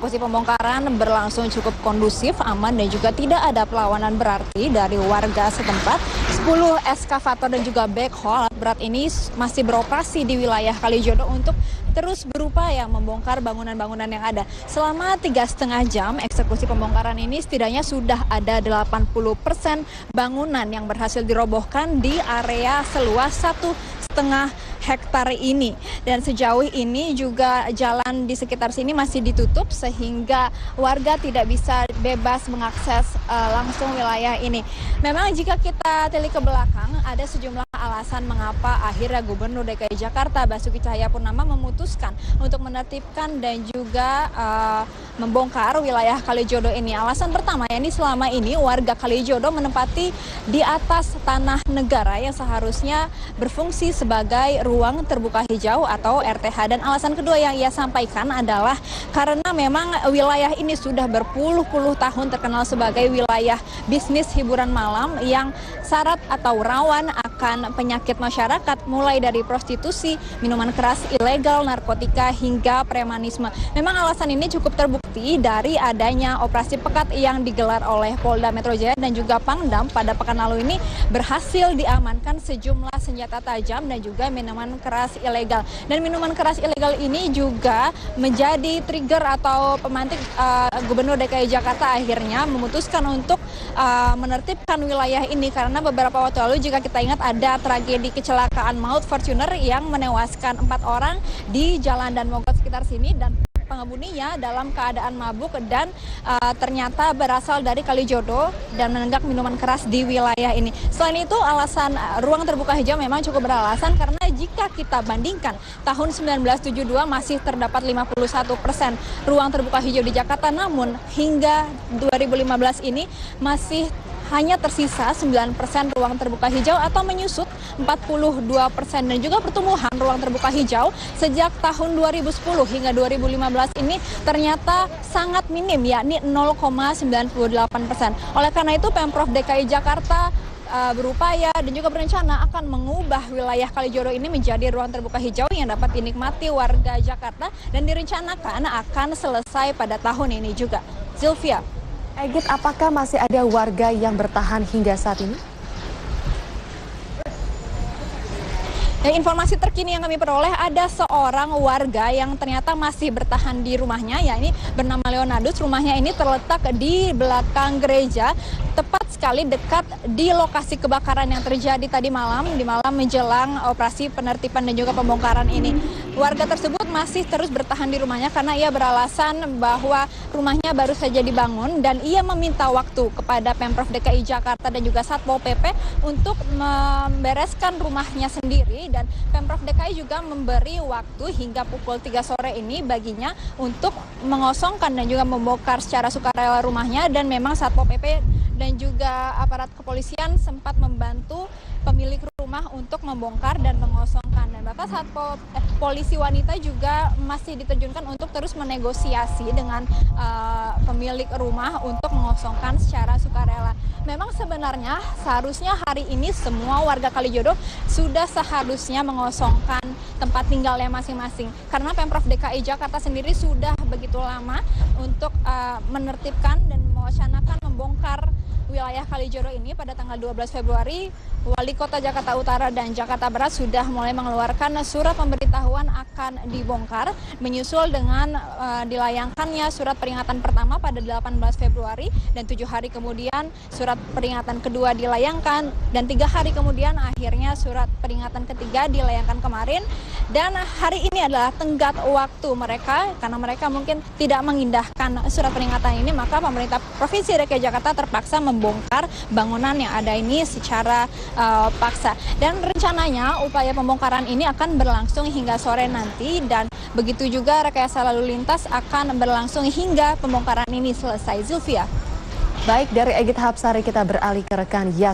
Eksekusi pembongkaran berlangsung cukup kondusif, aman, dan juga tidak ada perlawanan berarti dari warga setempat. 10 eskavator dan juga backhoe alat berat ini masih beroperasi di wilayah Kalijodo untuk terus berupaya membongkar bangunan-bangunan yang ada. Selama 3,5 jam eksekusi pembongkaran ini setidaknya sudah ada 80% bangunan yang berhasil dirobohkan di area seluas 1,5 hektar ini. Dan sejauh ini juga jalan di sekitar sini masih ditutup sehingga warga tidak bisa bebas mengakses langsung wilayah ini. Memang jika kita telik ke belakang, ada sejumlah alasan mengapa akhirnya Gubernur DKI Jakarta Basuki Cahayapurnama memutuskan untuk menertibkan dan juga membongkar wilayah Kalijodo ini. Alasan pertama, yakni selama ini warga Kalijodo menempati di atas tanah negara yang seharusnya berfungsi sebagai ruang terbuka hijau atau RTH. Dan alasan kedua yang ia sampaikan adalah karena memang wilayah ini sudah berpuluh-puluh tahun terkenal sebagai wilayah bisnis hiburan malam yang syarat atau rawan akan penyakit masyarakat, mulai dari prostitusi, minuman keras ilegal, narkotika, hingga premanisme. Memang alasan ini cukup terbukti dari adanya operasi pekat yang digelar oleh Polda Metro Jaya dan juga Pangdam pada pekan lalu ini berhasil diamankan sejumlah senjata tajam dan juga minuman keras ilegal. Dan minuman keras ilegal ini juga menjadi trigger atau pemantik Gubernur DKI Jakarta akhirnya memutuskan untuk menertibkan wilayah ini karena beberapa waktu lalu jika kita ingat ada tragedi kecelakaan maut Fortuner yang menewaskan 4 orang di Jalan Dan Mogot sekitar sini, dan pengemudinya dalam keadaan mabuk dan ternyata berasal dari Kalijodo dan menenggak minuman keras di wilayah ini. Selain itu, alasan ruang terbuka hijau memang cukup beralasan karena jika kita bandingkan tahun 1972 masih terdapat 51% ruang terbuka hijau di Jakarta, namun hingga 2015 ini masih hanya tersisa 9% ruang terbuka hijau atau menyusut 42%. Dan juga pertumbuhan ruang terbuka hijau sejak tahun 2010 hingga 2015 ini ternyata sangat minim, yakni 0,98%. Oleh karena itu Pemprov DKI Jakarta berupaya dan juga berencana akan mengubah wilayah Kalijodo ini menjadi ruang terbuka hijau yang dapat dinikmati warga Jakarta dan direncanakan akan selesai pada tahun ini juga. Sylvia. Egit, apakah masih ada warga yang bertahan hingga saat ini? Dan informasi terkini yang kami peroleh, ada seorang warga yang ternyata masih bertahan di rumahnya, yakni bernama Leonardus. Rumahnya ini terletak di belakang gereja, tepat sekali dekat di lokasi kebakaran yang terjadi tadi malam, di malam menjelang operasi penertiban dan juga pembongkaran ini. Warga tersebut masih terus bertahan di rumahnya karena ia beralasan bahwa rumahnya baru saja dibangun dan ia meminta waktu kepada Pemprov DKI Jakarta dan juga Satpol PP untuk membereskan rumahnya sendiri, dan Pemprov DKI juga memberi waktu hingga pukul 3 sore ini baginya untuk mengosongkan dan juga membongkar secara sukarela rumahnya. Dan memang Satpol PP dan juga aparat kepolisian sempat membantu pemilik rumah untuk membongkar dan mengosongkan. Dan bahkan polisi wanita juga masih diterjunkan untuk terus menegosiasi dengan pemilik rumah untuk mengosongkan secara sukarela. Memang sebenarnya seharusnya hari ini semua warga Kalijodo sudah seharusnya mengosongkan tempat tinggalnya masing-masing. Karena Pemprov DKI Jakarta sendiri sudah begitu lama untuk menertibkan dan mewacanakan membongkar wilayah Kalijodo ini. Pada tanggal 12 Februari, Wali Kota Jakarta Utara dan Jakarta Barat sudah mulai mengeluarkan surat pemberitahuan akan dibongkar, menyusul dengan dilayangkannya surat peringatan pertama pada 18 Februari, dan 7 hari kemudian surat peringatan kedua dilayangkan, dan 3 hari kemudian akhirnya surat peringatan ketiga dilayangkan kemarin. Dan hari ini adalah tenggat waktu mereka, karena mereka mungkin tidak mengindahkan surat peringatan ini, maka pemerintah Provinsi DKI Jakarta terpaksa membongkar bangunan yang ada ini secara paksa. Dan rencananya upaya pembongkaran ini akan berlangsung hingga sore nanti, dan begitu juga rekayasa lalu lintas akan berlangsung hingga pembongkaran ini selesai. Zulfia. Baik, dari Egit Hapsari kita beralih ke rekan Yas.